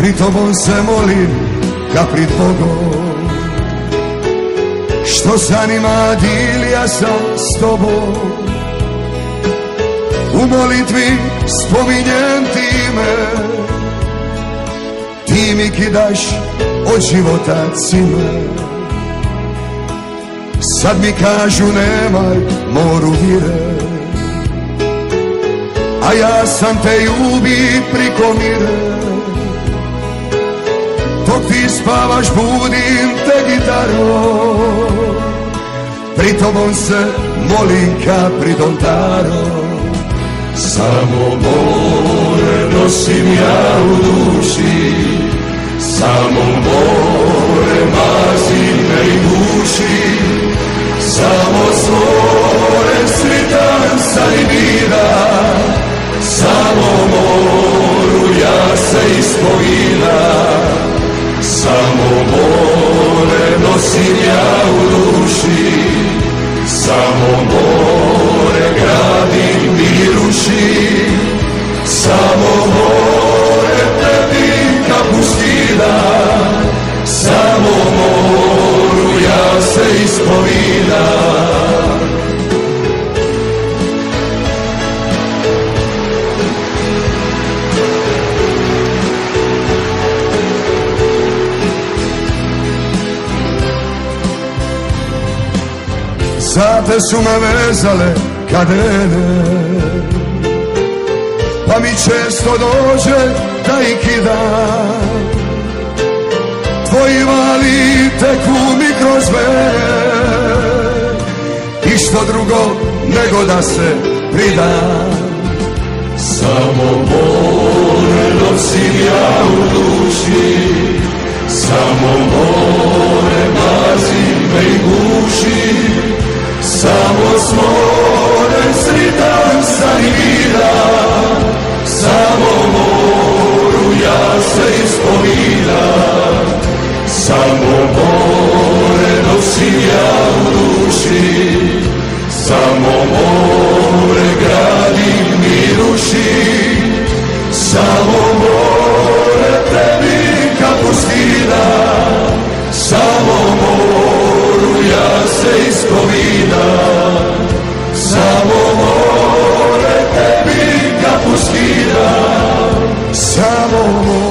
Pred tobom se molim ka pred Bogom, što zanima dil ja sam s tobom. U molitvi spominjem ti me, ti mi kidaš od života cime. Sad mi kažu nemaj moru vire, a ja sam te ljubi priko mire. Dok ti spavaš budim te gitarom, pri tobom se molim ka pred oltarom. Samo more nosim ja u duši, samo more mazi me i guši. Samo stvoren sritan sam i miran, samo moru ja se ispovijedam. Samo more nosim ja u duši, samo more gradim i rušim. Samo more tebi kapu skidam, samo moru ja se ispovijedam. Zate su me vezale kadene, pa mi često dođe da ih kidam. Tvoji vali teku mi kroz vene, i što drugo nego da se pridam. Samo more nosim ja u duši, samo more mazi me i guši. Samo stvoren sritan sam i miran, samo moru ja se ispovijedam. Samo more nosim ja u duši, samo more gradim i rušim. Samo more tebi kapu skidam, samo moru ja se ispovijedam. Samo more tebi kapu skidam, samo more